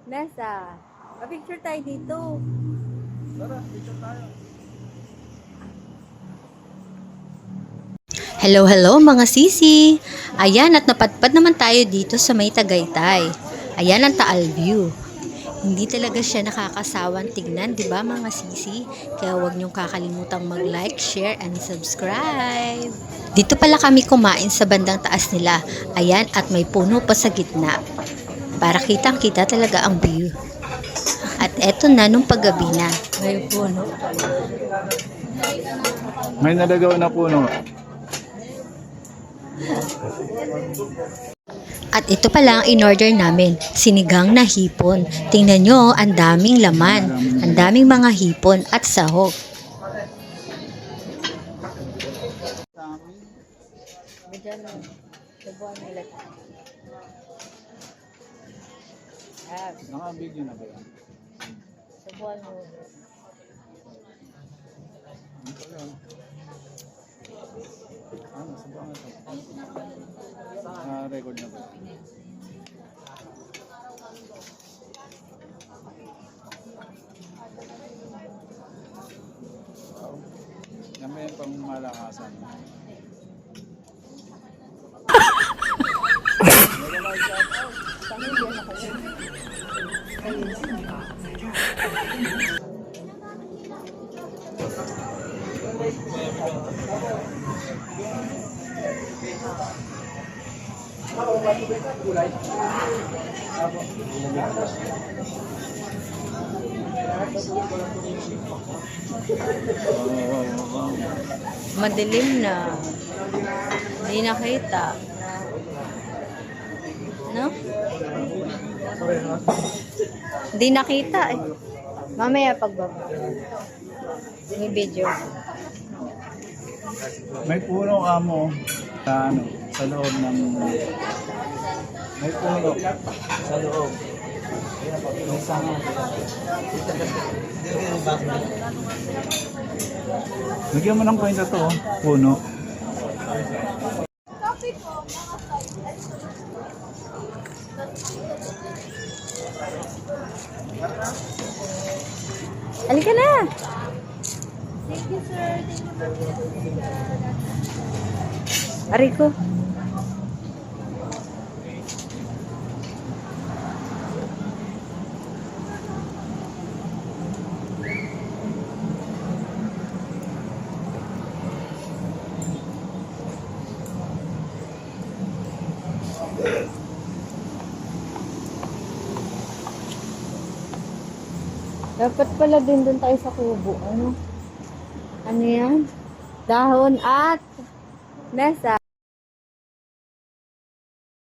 Nessa, pa-picture tayo dito. Tara, picture tayo. Hello, hello mga sisi! Ayan at napadpad naman tayo dito sa may Tagaytay. Ayan ang Taal View. Hindi talaga siya nakakasawang tignan, di ba mga sisi? Kaya huwag niyong kakalimutang mag-like, share, and subscribe. Dito pala kami kumain sa bandang taas nila. Ayan at may puno pa sa gitna. Para kitang-kita talaga ang view. At eto na nung paggabi na. May puno. May nalagaw na puno. At ito pala ang in-order namin, sinigang na hipon. Tingnan nyo, ang daming laman, ang daming mga hipon at sahog. Bigyan mo. Subuhan mo ulit. Naka-video na ba yan? Subuhan mo ulit. Ano pa yun? Ano, sabuhan na ito. Record na ba? Wow. Yan ba yung pang malakasan? Madilim na. Hindi nakita. No? Hindi nakita eh. Mamaya pagbaba. May video. May puno amo sa ano, sa loob ng may puno sa loob. May sanga. Bigyan mo ng kwenta to, oh. Puno. Halika na! Thank you, sir. Thank you. Aray ko. Dapat pala din doon tayo sa kubo. Ano? Ano yan? Dahon at Nessa.